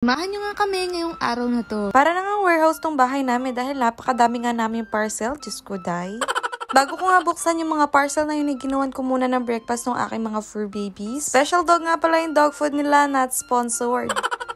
Samahan nyo nga kami ngayong araw na to. Para na nga warehouse tong bahay namin dahil napakadami nga namin parcel. Diyos ko, day. Bago ko nga buksan yung mga parcel na yun, ginawan ko muna ng breakfast ng aking mga fur babies. Special dog nga pala yung dog food nila, not sponsored.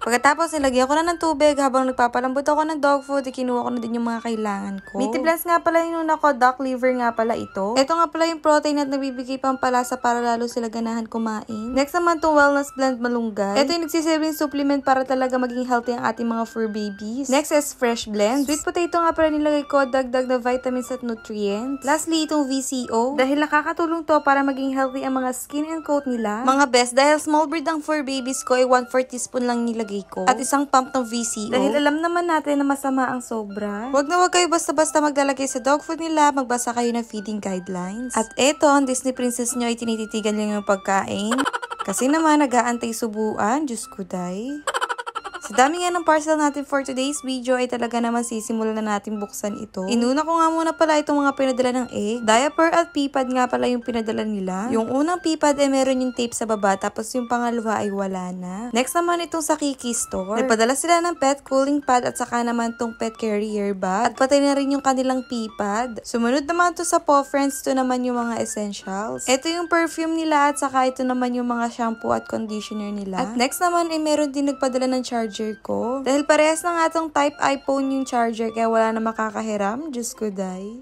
Pagkatapos, nilagyan ko na ng tubig habang nagpapalambot ako ng dog food, kinuha ko na din yung mga kailangan ko. Meaty blends nga pala yung una ko, duck liver nga pala ito. Ito nga pala yung protein at nagbibigay pampalasa para lalo sila ganahan kumain. Next naman itong wellness blend malunggay. Ito yung nagsisilbing supplement para talaga maging healthy ang ating mga fur babies. Next is fresh blends. Sweet potato nga pala nilagay ko, dagdag na vitamins at nutrients. Lastly, itong VCO. Dahil nakakatulong to para maging healthy ang mga skin and coat nila. Mga best, dahil small breed ang fur babies ko ay 1/4 teaspoon lang nilagay ko. At isang pump ng VCO. Dahil alam naman natin na masama ang sobra. Huwag na huwag kayo basta-basta maglalagay sa dog food nila, magbasa kayo ng feeding guidelines. At eto, ang Disney princess nyo ay tinititigan lang yung pagkain. Kasi naman, nag-aantay subuan. Diyos ko, day. Sa dami nga ng parcel natin for today's video ay talaga naman sisimulan na natin buksan ito. Inuna ko nga muna pala itong mga pinadala ng egg. Diaper at pee-pad nga pala yung pinadala nila. Yung unang pee-pad ay meron yung tape sa baba tapos yung pangalawa ay wala na. Next naman itong sa Kiki Store. Nagpadala sila ng pet cooling pad at saka naman itong pet carrier bag. At patay na rin yung kanilang pee-pad. Sumunod naman to sa Paw Friends, to naman yung mga essentials. Ito yung perfume nila at saka ito naman yung mga shampoo at conditioner nila. At next naman ay meron din nagpadala ng charger ko. Dahil parehas na nga tong type iPhone yung charger kaya wala na makakahiram. Diyos ko, day.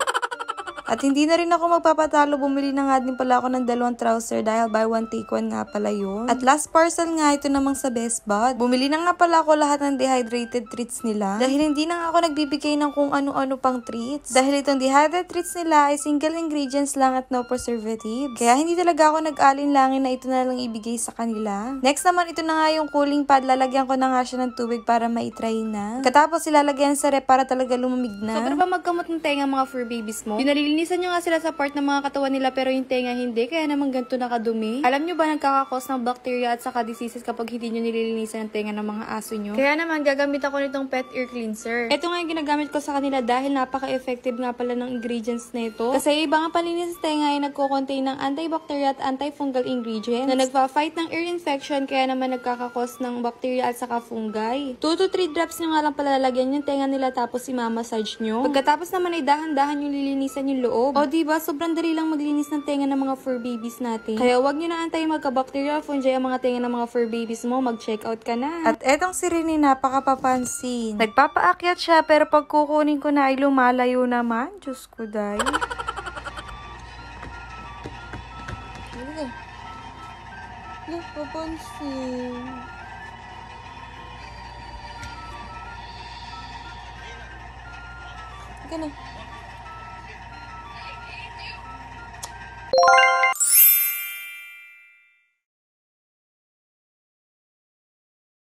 At hindi na rin ako magpapatalo, bumili na nga din pala ako ng 2 trouser dahil buy one take one nga pala yun. At last parcel nga, ito namang sa Best Bud. Bumili na nga pala ako lahat ng dehydrated treats nila. Dahil hindi na nga ako nagbibigay ng kung ano-ano pang treats. Dahil itong dehydrated treats nila ay single ingredients lang at no preservatives. Kaya hindi talaga ako nag-alinlangin na ito na lang ibigay sa kanila. Next naman, ito na nga yung cooling pad. Lalagyan ko na nga siya ng tubig para maitry na. Katapos ilalagyan sa rep para talaga lumamig na. Sobrang ba magkamot ng tenga mga fur babies mo? Pinalilinisan nyo nga sila sa part ng mga katawan nila pero yung tenga hindi, kaya naman ganito nakadumi. Alam nyo ba nagkakakos ng bacteria at saka diseases kapag hindi nyo nililinisan ang tenga ng mga aso nyo? Kaya naman gagamit ako nitong pet ear cleanser. Ito nga yung ginagamit ko sa kanila dahil napaka-effective nga pala ng ingredients na ito. Kasi iba nga palinis sa tenga ay nagko-contain ng antibacterial at antifungal ingredients na nagpa-fight ng ear infection, kaya naman nagkakakos ng bacteria at saka fungi. 2 to 3 drops nyo nga lang pala lalagyan yung tenga nila tapos i-massage nyo. Pagkatapos naman ay dahan-dahan yung lilinisan yung loob. O diba, sobrang dali lang maglinis ng tenga ng mga fur babies natin. Kaya wag nyo na antayin magka-bacterial fungi ang mga tenga ng mga fur babies mo, mag-check out ka na. At etong si Rini, napakapapansin. Nagpapaakyat siya pero pag kukunin ko na ay lumalayo naman. Diyos ko, day. Papansin. Ika na.